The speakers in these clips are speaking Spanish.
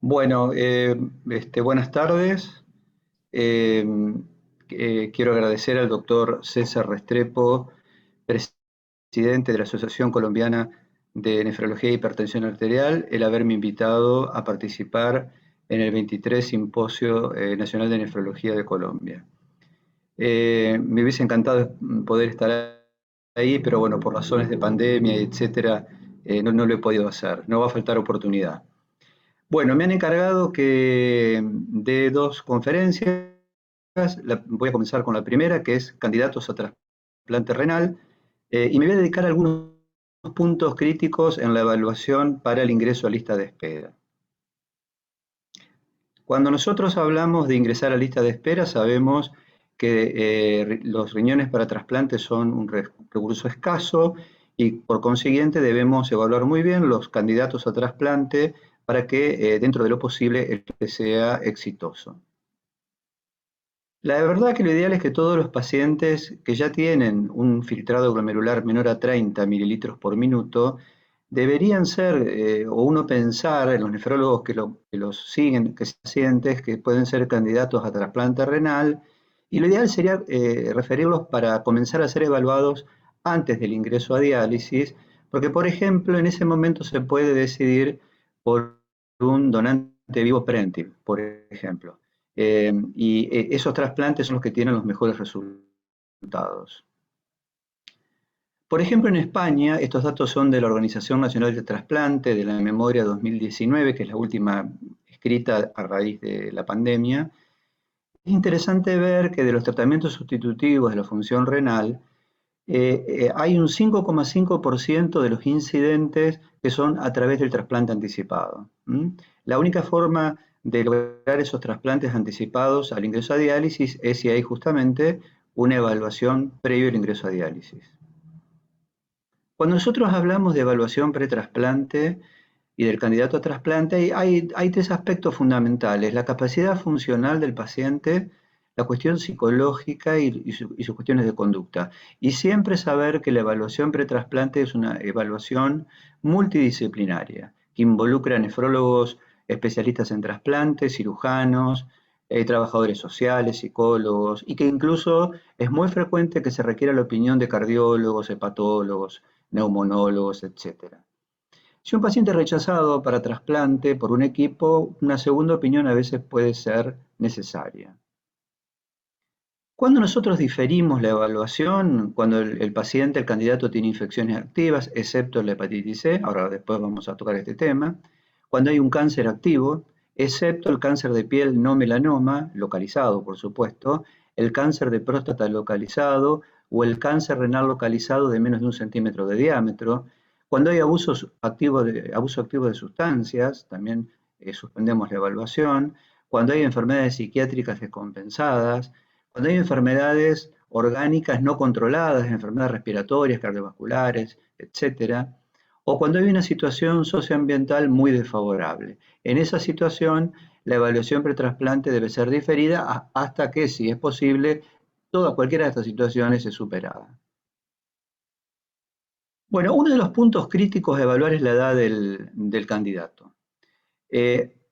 Bueno, buenas tardes. Eh, Quiero agradecer al doctor César Restrepo, presidente de la Asociación Colombiana de Nefrología e Hipertensión Arterial, el haberme invitado a participar en el 23 Simposio Nacional de Nefrología de Colombia. Me hubiese encantado poder estar ahí, pero bueno, por razones de pandemia, etcétera, no lo he podido hacer. No va a faltar oportunidad. Bueno, me han encargado que de dos conferencias. Voy a comenzar con la primera, que es candidatos a trasplante renal, y me voy a dedicar a algunos puntos críticos en la evaluación para el ingreso a lista de espera. Cuando nosotros hablamos de ingresar a lista de espera, sabemos que los riñones para trasplante son un recurso escaso y por consiguiente debemos evaluar muy bien los candidatos a trasplante para que dentro de lo posible el sea exitoso. La verdad que lo ideal es que todos los pacientes que ya tienen un filtrado glomerular menor a 30 mililitros por minuto deberían ser, o uno pensar en los nefrólogos que los siguen, que son pacientes que pueden ser candidatos a trasplante renal, y lo ideal sería referirlos para comenzar a ser evaluados antes del ingreso a diálisis, porque por ejemplo en ese momento se puede decidir por un donante vivo preventive, por ejemplo. Esos trasplantes son los que tienen los mejores resultados. Por ejemplo, en España, estos datos son de la Organización Nacional de Trasplante, de la Memoria 2019, que es la última escrita a raíz de la pandemia. Es interesante ver que de los tratamientos sustitutivos de la función renal, hay un 5,5% de los incidentes que son a través del trasplante anticipado. La única forma de lograr esos trasplantes anticipados al ingreso a diálisis es si hay justamente una evaluación previo al ingreso a diálisis. Cuando nosotros hablamos de evaluación pretrasplante y del candidato a trasplante, hay tres aspectos fundamentales: la capacidad funcional del paciente, la cuestión psicológica y sus cuestiones de conducta. Y siempre saber que la evaluación pretrasplante es una evaluación multidisciplinaria, que involucra nefrólogos especialistas en trasplantes, cirujanos, trabajadores sociales, psicólogos, y que incluso es muy frecuente que se requiera la opinión de cardiólogos, hepatólogos, neumonólogos, etc. Si un paciente es rechazado para trasplante por un equipo, una segunda opinión a veces puede ser necesaria. Cuando nosotros diferimos la evaluación, cuando el paciente, el candidato tiene infecciones activas, excepto la hepatitis C, ahora después vamos a tocar este tema, cuando hay un cáncer activo, excepto el cáncer de piel no melanoma, localizado por supuesto, el cáncer de próstata localizado o el cáncer renal localizado de menos de 1 centímetro de diámetro, cuando hay abuso activo de sustancias, también suspendemos la evaluación, cuando hay enfermedades psiquiátricas descompensadas, cuando hay enfermedades orgánicas no controladas, enfermedades respiratorias, cardiovasculares, etcétera, o cuando hay una situación socioambiental muy desfavorable. En esa situación, la evaluación pretrasplante debe ser diferida hasta que, si es posible, cualquiera de estas situaciones es superada. Bueno, uno de los puntos críticos a evaluar es la edad del candidato.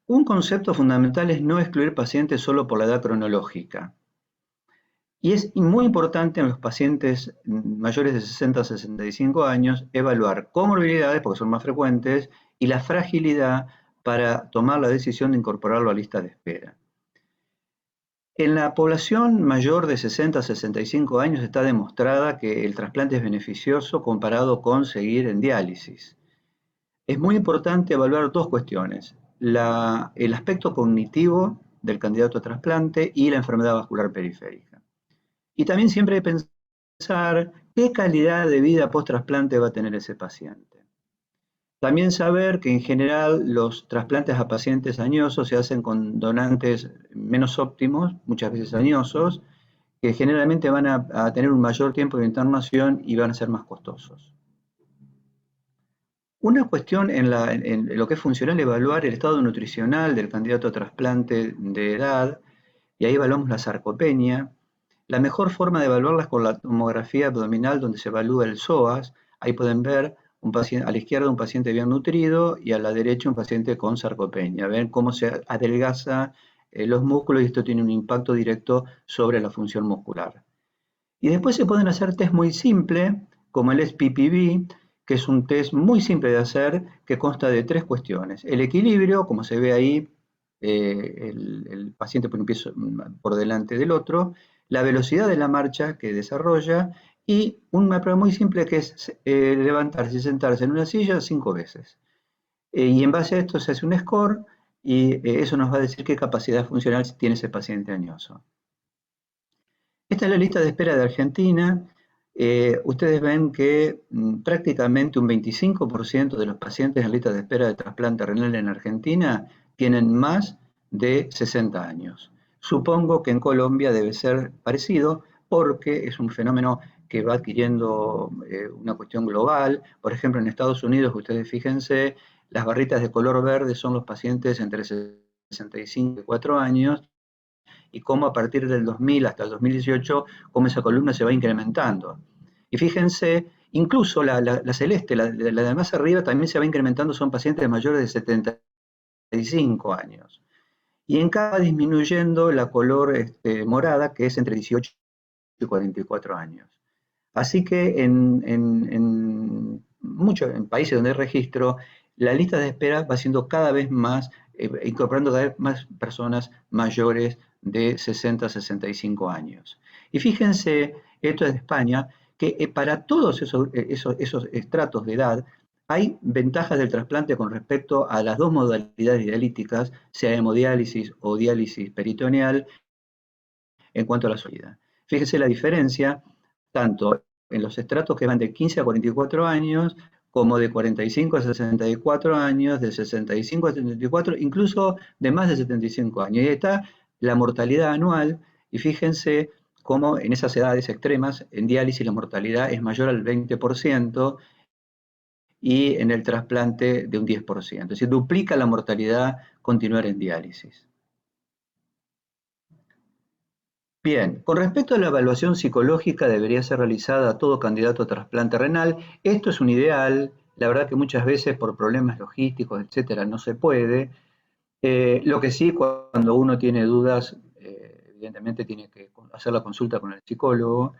Un concepto fundamental es no excluir pacientes solo por la edad cronológica. Y es muy importante en los pacientes mayores de 60 a 65 años evaluar comorbilidades, porque son más frecuentes, y la fragilidad para tomar la decisión de incorporarlo a lista de espera. En la población mayor de 60 a 65 años está demostrada que el trasplante es beneficioso comparado con seguir en diálisis. Es muy importante evaluar dos cuestiones: el aspecto cognitivo del candidato a trasplante y la enfermedad vascular periférica. Y también siempre hay que pensar qué calidad de vida post-trasplante va a tener ese paciente. También saber que en general los trasplantes a pacientes añosos se hacen con donantes menos óptimos, muchas veces añosos, que generalmente van a tener un mayor tiempo de internación y van a ser más costosos. Una cuestión en lo que es funcional, evaluar el estado nutricional del candidato a trasplante de edad, y ahí evaluamos la sarcopenia. La mejor forma de evaluarla es con la tomografía abdominal, donde se evalúa el psoas. Ahí pueden ver a la izquierda un paciente bien nutrido y a la derecha un paciente con sarcopenia. Ven cómo se adelgaza los músculos y esto tiene un impacto directo sobre la función muscular. Y después se pueden hacer test muy simples, como el SPPB, que es un test muy simple de hacer, que consta de 3 cuestiones. El equilibrio, como se ve ahí, el paciente pone un pie por delante del otro, la velocidad de la marcha que desarrolla, y una prueba muy simple que es levantarse y sentarse en una silla 5 veces. Y en base a esto se hace un score, y eso nos va a decir qué capacidad funcional tiene ese paciente añoso. Esta es la lista de espera de Argentina. Ustedes ven que prácticamente un 25% de los pacientes en lista de espera de trasplante renal en Argentina tienen más de 60 años. Supongo que en Colombia debe ser parecido porque es un fenómeno que va adquiriendo una cuestión global. Por ejemplo, en Estados Unidos, ustedes fíjense, las barritas de color verde son los pacientes entre 65 y 4 años, y cómo a partir del 2000 hasta el 2018, cómo esa columna se va incrementando. Y fíjense, incluso la celeste, la de más arriba, también se va incrementando, son pacientes mayores de 75 años. Y en cada va disminuyendo la color morada, que es entre 18 y 44 años. Así que en países donde hay registro, la lista de espera va siendo cada vez más, incorporando cada vez más personas mayores de 60 a 65 años. Y fíjense, esto es de España, que para todos esos estratos de edad hay ventajas del trasplante con respecto a las dos modalidades dialíticas, sea hemodiálisis o diálisis peritoneal, en cuanto a la salida. Fíjese la diferencia, tanto en los estratos que van de 15 a 44 años, como de 45 a 64 años, de 65 a 74, incluso de más de 75 años. Y ahí está la mortalidad anual, y fíjense cómo en esas edades extremas, en diálisis la mortalidad es mayor al 20%, y en el trasplante de un 10%. Es decir, duplica la mortalidad continuar en diálisis. Bien, con respecto a la evaluación psicológica, debería ser realizada a todo candidato a trasplante renal. Esto es un ideal, la verdad que muchas veces por problemas logísticos, etcétera, no se puede. Lo que sí, cuando uno tiene dudas, evidentemente tiene que hacer la consulta con el psicólogo.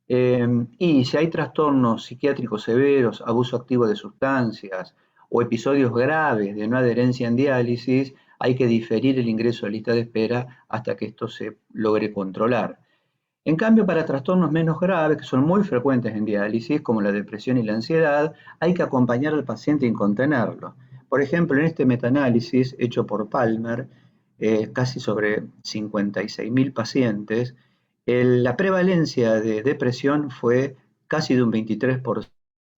Y si hay trastornos psiquiátricos severos, abuso activo de sustancias o episodios graves de no adherencia en diálisis, hay que diferir el ingreso a lista de espera hasta que esto se logre controlar. En cambio, para trastornos menos graves, que son muy frecuentes en diálisis, como la depresión y la ansiedad, hay que acompañar al paciente y contenerlo. Por ejemplo, en este metaanálisis hecho por Palmer, casi sobre 56.000 pacientes, la prevalencia de depresión fue casi de un 23%.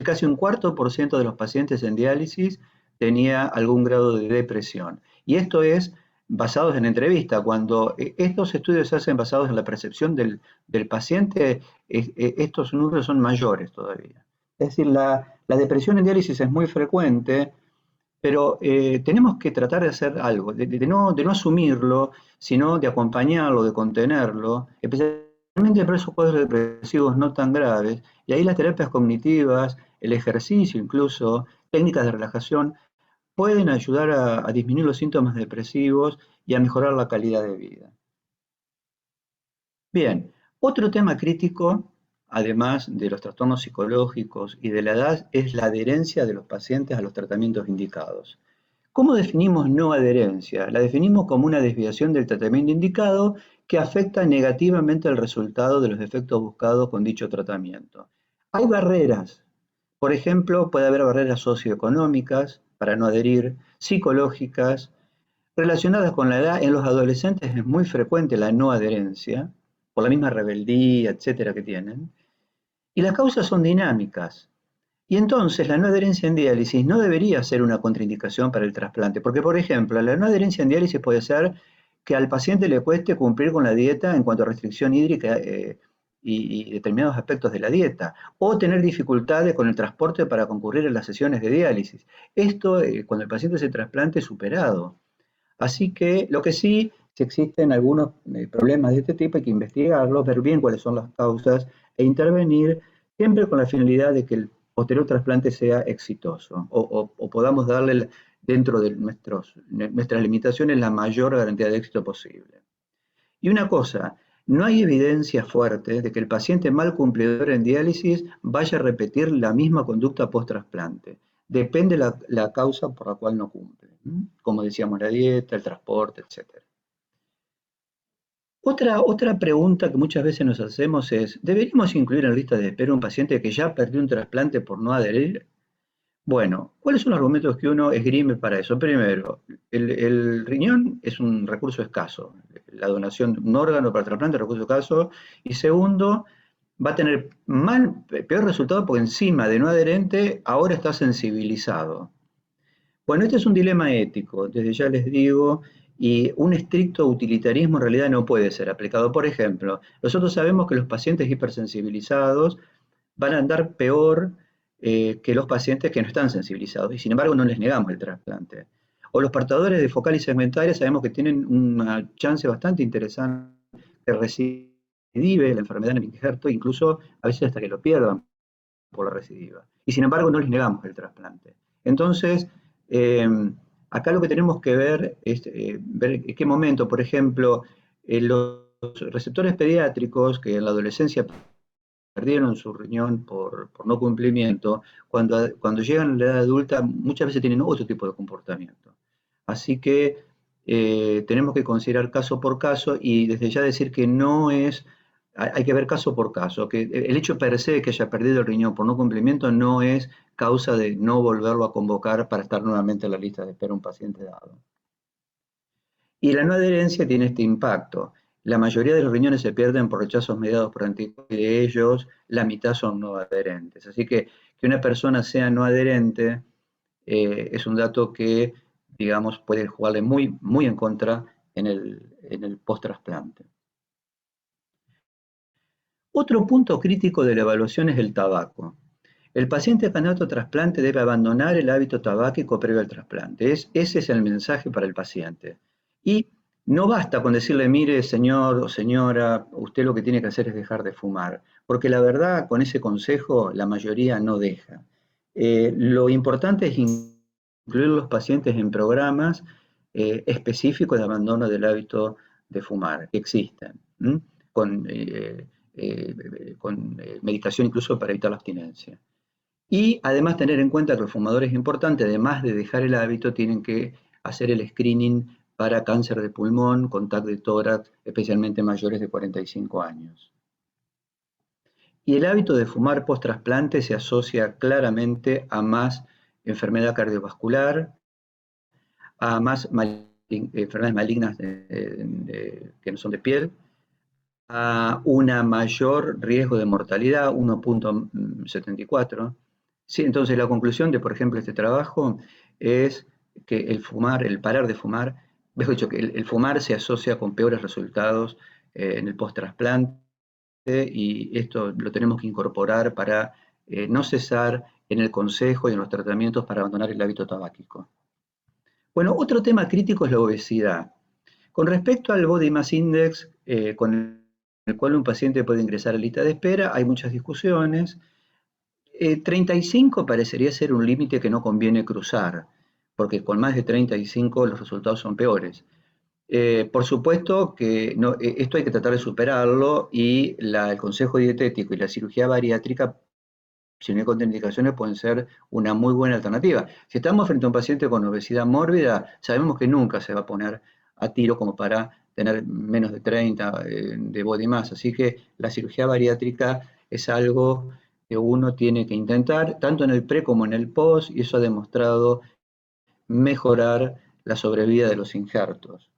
Casi un cuarto por ciento de los pacientes en diálisis tenía algún grado de depresión. Y esto es basados en entrevista. Cuando estos estudios se hacen basados en la percepción del paciente, estos números son mayores todavía. Es decir, la depresión en diálisis es muy frecuente, pero tenemos que tratar de hacer algo, de no asumirlo, sino de acompañarlo, de contenerlo, especialmente para esos cuadros depresivos no tan graves. Y ahí las terapias cognitivas, el ejercicio incluso, técnicas de relajación, pueden ayudar a disminuir los síntomas depresivos y a mejorar la calidad de vida. Bien, otro tema crítico, además de los trastornos psicológicos y de la edad, es la adherencia de los pacientes a los tratamientos indicados. ¿Cómo definimos no adherencia? La definimos como una desviación del tratamiento indicado que afecta negativamente el resultado de los efectos buscados con dicho tratamiento. Hay barreras. Por ejemplo, puede haber barreras socioeconómicas para no adherir, psicológicas, relacionadas con la edad. En los adolescentes es muy frecuente la no adherencia, por la misma rebeldía, etcétera, que tienen. Y las causas son dinámicas. Y entonces la no adherencia en diálisis no debería ser una contraindicación para el trasplante, porque por ejemplo, la no adherencia en diálisis puede ser que al paciente le cueste cumplir con la dieta en cuanto a restricción hídrica y determinados aspectos de la dieta, o tener dificultades con el transporte para concurrir a las sesiones de diálisis. Esto, cuando el paciente se trasplante, es superado. Así que lo que sí, si existen algunos problemas de este tipo, hay que investigarlos, ver bien cuáles son las causas e intervenir, siempre con la finalidad de que el posterior trasplante sea exitoso o podamos darle dentro de nuestras limitaciones la mayor garantía de éxito posible. Y una cosa, no hay evidencia fuerte de que el paciente mal cumplidor en diálisis vaya a repetir la misma conducta post-trasplante. Depende la causa por la cual no cumple. Como decíamos, la dieta, el transporte, etc. Otra pregunta que muchas veces nos hacemos es, ¿deberíamos incluir en la lista de espera un paciente que ya perdió un trasplante por no adherir? Bueno, ¿cuáles son los argumentos que uno esgrime para eso? Primero, el riñón es un recurso escaso. La donación de un órgano para trasplante es un recurso escaso. Y segundo, va a tener peor resultado porque encima de no adherente ahora está sensibilizado. Bueno, este es un dilema ético, desde ya les digo, y un estricto utilitarismo en realidad no puede ser aplicado. Por ejemplo, nosotros sabemos que los pacientes hipersensibilizados van a andar peor que los pacientes que no están sensibilizados, y sin embargo no les negamos el trasplante. O los portadores de focal y segmentaria sabemos que tienen una chance bastante interesante de recidive la enfermedad en el injerto, incluso a veces hasta que lo pierdan por la recidiva. Y sin embargo no les negamos el trasplante. Entonces, eh, acá lo que tenemos que ver es ver en qué momento, por ejemplo, los receptores pediátricos que en la adolescencia perdieron su riñón por no cumplimiento, cuando llegan a la edad adulta muchas veces tienen otro tipo de comportamiento. Así que tenemos que considerar caso por caso y desde ya decir que no es, hay que ver caso por caso, que el hecho per se de que haya perdido el riñón por no cumplimiento no es causa de no volverlo a convocar para estar nuevamente en la lista de espera un paciente dado. Y la no adherencia tiene este impacto. La mayoría de los riñones se pierden por rechazos mediados por anticuerpos y de ellos la mitad son no adherentes. Así que una persona sea no adherente es un dato que, digamos, puede jugarle muy, muy en contra en el post-trasplante. Otro punto crítico de la evaluación es el tabaco. El paciente candidato a trasplante debe abandonar el hábito tabáquico previo al trasplante. Ese es el mensaje para el paciente. Y no basta con decirle, mire, señor o señora, usted lo que tiene que hacer es dejar de fumar, porque la verdad, con ese consejo, la mayoría no deja. Lo importante es incluir a los pacientes en programas específicos de abandono del hábito de fumar, que existen, con, medicación incluso para evitar la abstinencia. Y además tener en cuenta que los fumadores importantes, además de dejar el hábito, tienen que hacer el screening para cáncer de pulmón, con TAC de tórax, especialmente mayores de 45 años. Y el hábito de fumar post-trasplante se asocia claramente a más enfermedad cardiovascular, a más enfermedades malignas que no son de piel, a un mayor riesgo de mortalidad, 1.74. Sí, entonces la conclusión de, por ejemplo, este trabajo es que el parar de fumar, mejor dicho, que el fumar se asocia con peores resultados en el post-trasplante y esto lo tenemos que incorporar para no cesar en el consejo y en los tratamientos para abandonar el hábito tabáquico. Bueno, otro tema crítico es la obesidad. Con respecto al Body Mass Index, con el cual un paciente puede ingresar a lista de espera, hay muchas discusiones. 35 parecería ser un límite que no conviene cruzar, porque con más de 35 los resultados son peores. Por supuesto que no, esto hay que tratar de superarlo y el consejo dietético y la cirugía bariátrica, si no hay contraindicaciones, pueden ser una muy buena alternativa. Si estamos frente a un paciente con obesidad mórbida, sabemos que nunca se va a poner a tiro como para tener menos de 30 de body mass, así que la cirugía bariátrica es algo que uno tiene que intentar, tanto en el pre como en el post, y eso ha demostrado mejorar la sobrevida de los injertos.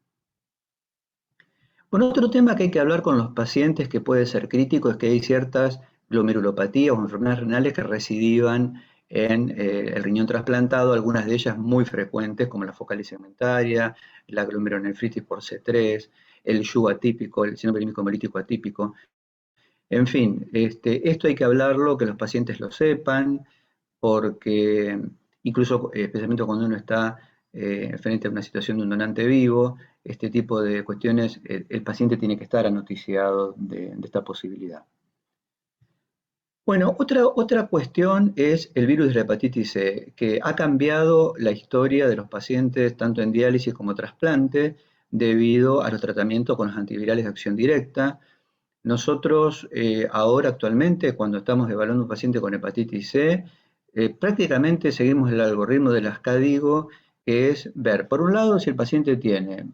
Bueno, otro tema que hay que hablar con los pacientes que puede ser crítico es que hay ciertas glomerulopatías o enfermedades renales que recidivan en el riñón trasplantado, algunas de ellas muy frecuentes, como la focal y segmentaria, la glomerulonefritis por C3, el SHU atípico, el síndrome bulímico hemolítico atípico. En fin, esto hay que hablarlo, que los pacientes lo sepan, porque incluso, especialmente cuando uno está frente a una situación de un donante vivo, este tipo de cuestiones, el paciente tiene que estar anoticiado de esta posibilidad. Bueno, otra cuestión es el virus de la hepatitis C, que ha cambiado la historia de los pacientes tanto en diálisis como trasplante debido a los tratamientos con los antivirales de acción directa. Nosotros ahora actualmente, cuando estamos evaluando un paciente con hepatitis C, prácticamente seguimos el algoritmo de las CADIGO, que es ver, por un lado, si el paciente tiene,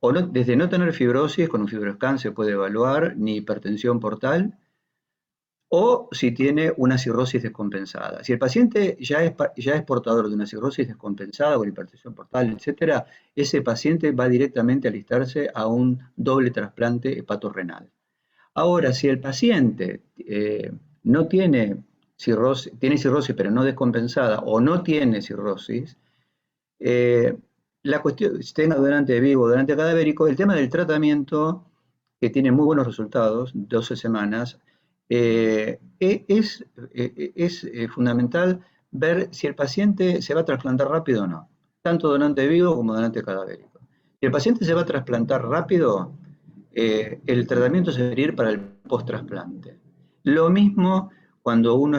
o no, desde no tener fibrosis, con un fibroscan se puede evaluar, ni hipertensión portal, o si tiene una cirrosis descompensada. Si el paciente ya es portador de una cirrosis descompensada con hipertensión portal, etcétera, ese paciente va directamente a alistarse a un doble trasplante hepatorrenal. Ahora, si el paciente no tiene cirrosis pero no descompensada o no tiene cirrosis, eh, la cuestión, si tenga donante vivo o donante cadavérico, el tema del tratamiento, que tiene muy buenos resultados, 12 semanas, es fundamental ver si el paciente se va a trasplantar rápido o no, tanto donante vivo como donante cadavérico. Si el paciente se va a trasplantar rápido, el tratamiento se debería ir para el post-trasplante. Lo mismo cuando uno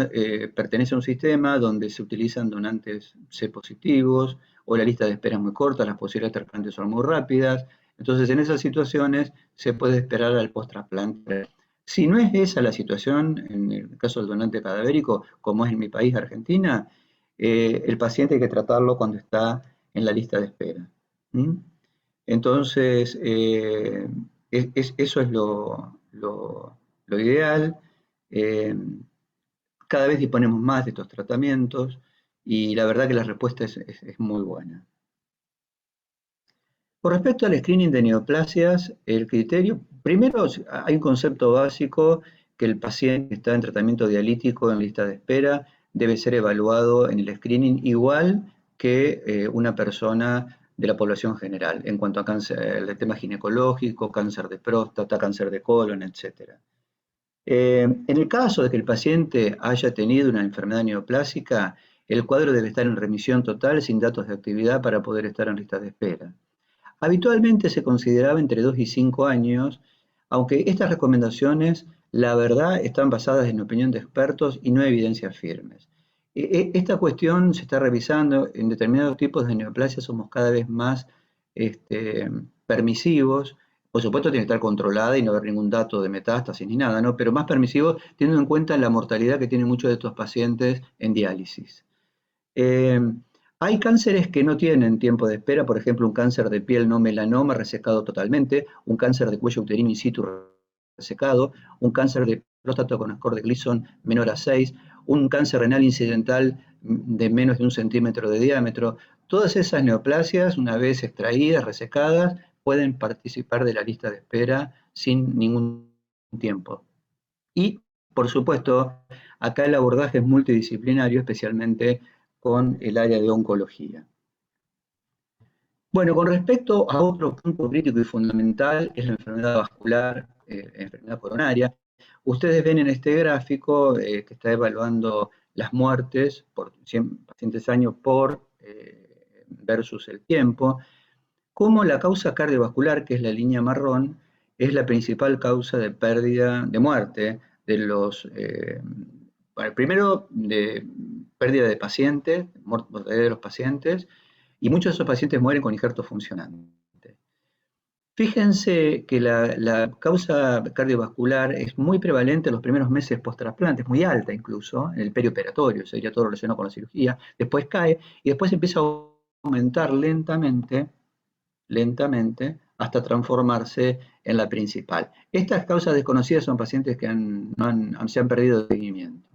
pertenece a un sistema donde se utilizan donantes C positivos o la lista de espera es muy corta, las posibilidades de trasplante son muy rápidas. Entonces, en esas situaciones se puede esperar al post-trasplante. Si no es esa la situación, en el caso del donante cadavérico, como es en mi país, Argentina, el paciente hay que tratarlo cuando está en la lista de espera. ¿Mm? Entonces, eso es lo ideal. Eh, Cada vez disponemos más de estos tratamientos y la verdad que la respuesta es muy buena. Con respecto al screening de neoplasias, el criterio, primero hay un concepto básico que el paciente que está en tratamiento dialítico en lista de espera debe ser evaluado en el screening igual que una persona de la población general, en cuanto a cáncer, el tema ginecológico, cáncer de próstata, cáncer de colon, etc. En el caso de que el paciente haya tenido una enfermedad neoplásica, el cuadro debe estar en remisión total sin datos de actividad para poder estar en lista de espera. Habitualmente se consideraba entre 2 y 5 años, aunque estas recomendaciones, la verdad, están basadas en opinión de expertos y no evidencias firmes. Esta cuestión se está revisando, en determinados tipos de neoplasia somos cada vez más permisivos, por supuesto tiene que estar controlada y no haber ningún dato de metástasis ni nada, ¿no? Pero más permisivos teniendo en cuenta la mortalidad que tienen muchos de estos pacientes en diálisis. Eh, Hay cánceres que no tienen tiempo de espera, por ejemplo, un cáncer de piel no melanoma resecado totalmente, un cáncer de cuello uterino in situ resecado, un cáncer de próstata con score de Gleason menor a 6, un cáncer renal incidental de menos de 1 centímetro de diámetro. Todas esas neoplasias, una vez extraídas, resecadas, pueden participar de la lista de espera sin ningún tiempo. Y, por supuesto, acá el abordaje es multidisciplinario, especialmente con el área de oncología. Bueno, con respecto a otro punto crítico y fundamental, es la enfermedad vascular, enfermedad coronaria. Ustedes ven en este gráfico que está evaluando las muertes por 100 pacientes años por versus el tiempo, cómo la causa cardiovascular, que es la línea marrón, es la principal causa de pérdida, de muerte de los, bueno, primero de pérdida de pacientes, mortalidad de los pacientes, y muchos de esos pacientes mueren con injerto funcionante. Fíjense que la causa cardiovascular es muy prevalente en los primeros meses post-trasplante, es muy alta incluso, en el perioperatorio, sería todo relacionado con la cirugía, después cae y después empieza a aumentar lentamente hasta transformarse en la principal. Estas causas desconocidas son pacientes que se han perdido de seguimiento.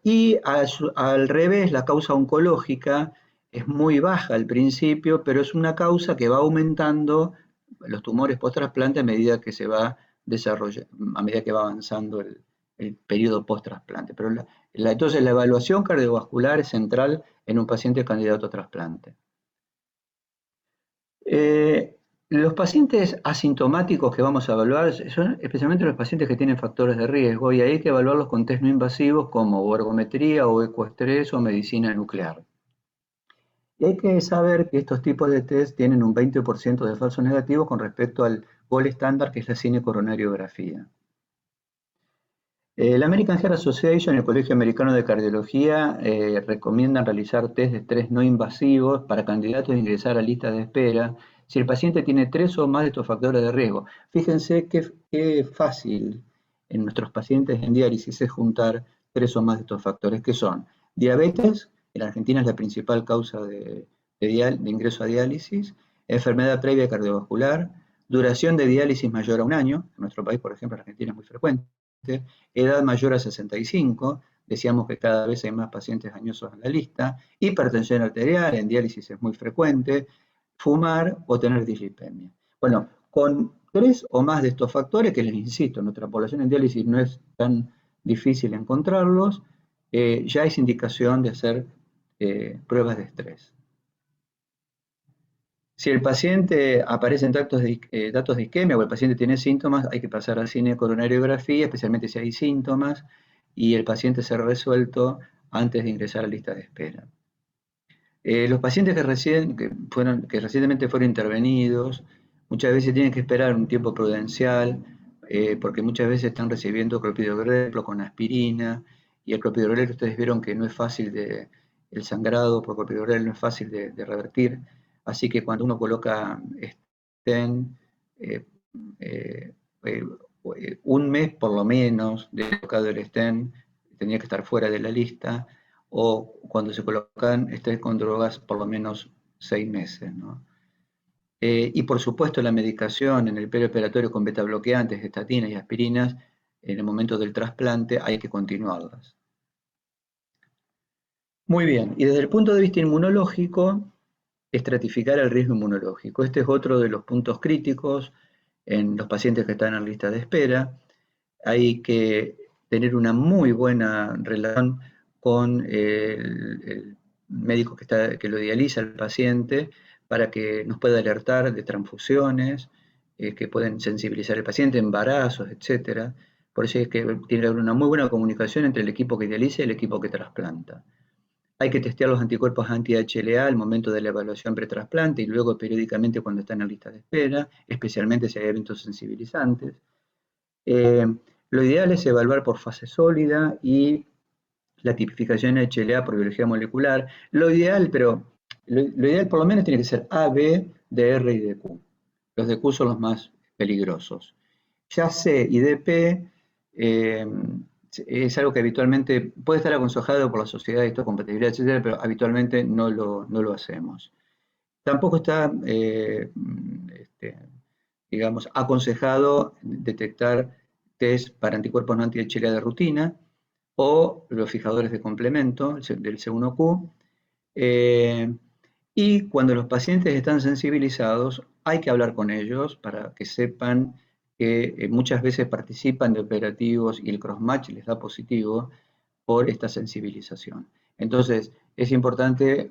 Y al revés, la causa oncológica es muy baja al principio, pero es una causa que va aumentando los tumores post-trasplante a medida que se va desarrollando, a medida que va avanzando el periodo post-trasplante. Pero entonces la evaluación cardiovascular es central en un paciente candidato a trasplante. Los pacientes asintomáticos que vamos a evaluar son especialmente los pacientes que tienen factores de riesgo y hay que evaluarlos con test no invasivos como ergometría o ecoestrés o medicina nuclear. Y hay que saber que estos tipos de test tienen un 20% de falsos negativos con respecto al gol estándar que es la cinecoronariografía. La American Heart Association y el Colegio Americano de Cardiología recomiendan realizar test de estrés no invasivos para candidatos a ingresar a lista de espera si el paciente tiene 3 o más de estos factores de riesgo. Fíjense qué fácil en nuestros pacientes en diálisis es juntar 3 o más de estos factores, que son diabetes, en Argentina es la principal causa de ingreso a diálisis, enfermedad previa cardiovascular, duración de diálisis mayor a 1 año, en nuestro país, por ejemplo, en Argentina es muy frecuente, edad mayor a 65, decíamos que cada vez hay más pacientes añosos en la lista, hipertensión arterial, en diálisis es muy frecuente, fumar o tener dislipemia. Bueno, con 3 o más de estos factores, que les insisto, nuestra población en diálisis no es tan difícil encontrarlos, ya es indicación de hacer pruebas de estrés. Si el paciente aparecen datos de isquemia o el paciente tiene síntomas, hay que pasar a cinecoronariografía, especialmente si hay síntomas, y el paciente ser resuelto antes de ingresar a la lista de espera. Los pacientes que recientemente fueron intervenidos, muchas veces tienen que esperar un tiempo prudencial, porque muchas veces están recibiendo clopidogrel con aspirina, y el clopidogrel ustedes vieron que no es fácil el sangrado por clopidogrel no es fácil de revertir, así que cuando uno coloca stent, eh, eh, eh, un mes por lo menos de colocado el stent, tendría que estar fuera de la lista, o cuando se colocan estrés con drogas por lo menos 6 meses, ¿no? Y por supuesto la medicación en el perioperatorio con betabloqueantes, estatinas y aspirinas, en el momento del trasplante hay que continuarlas. Muy bien, y desde el punto de vista inmunológico, estratificar el riesgo inmunológico. Este es otro de los puntos críticos en los pacientes que están en lista de espera. Hay que tener una muy buena relación con el médico que lo dializa al paciente para que nos pueda alertar de transfusiones que pueden sensibilizar al paciente, embarazos, etc. Por eso es que tiene que haber una muy buena comunicación entre el equipo que dializa y el equipo que trasplanta. Hay que testear los anticuerpos anti-HLA al momento de la evaluación pretrasplante y luego periódicamente cuando están en lista de espera, especialmente si hay eventos sensibilizantes. Lo ideal es evaluar por fase sólida y la tipificación HLA por biología molecular. Lo ideal por lo menos tiene que ser AB, DR y DQ. Los DQ son los más peligrosos. Ya C y DP es algo que habitualmente puede estar aconsejado por la sociedad de histocompatibilidad, etcétera, pero habitualmente no lo hacemos. Tampoco está, digamos, aconsejado detectar test para anticuerpos no anti-HLA de rutina o los fijadores de complemento del C1Q. Y cuando los pacientes están sensibilizados, hay que hablar con ellos para que sepan que muchas veces participan de operativos y el crossmatch les da positivo por esta sensibilización. Entonces, es importante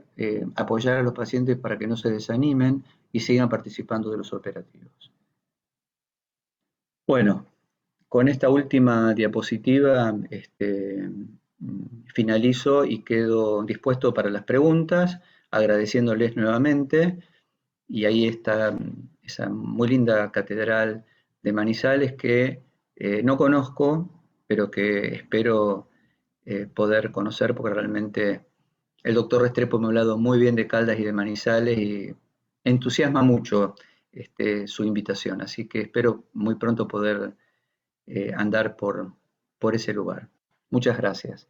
apoyar a los pacientes para que no se desanimen y sigan participando de los operativos. Bueno, con esta última diapositiva finalizo y quedo dispuesto para las preguntas, agradeciéndoles nuevamente. Y ahí está esa muy linda catedral de Manizales que no conozco, pero que espero poder conocer porque realmente el doctor Restrepo me ha hablado muy bien de Caldas y de Manizales y entusiasma mucho su invitación. Así que espero muy pronto poder andar por ese lugar. Muchas gracias.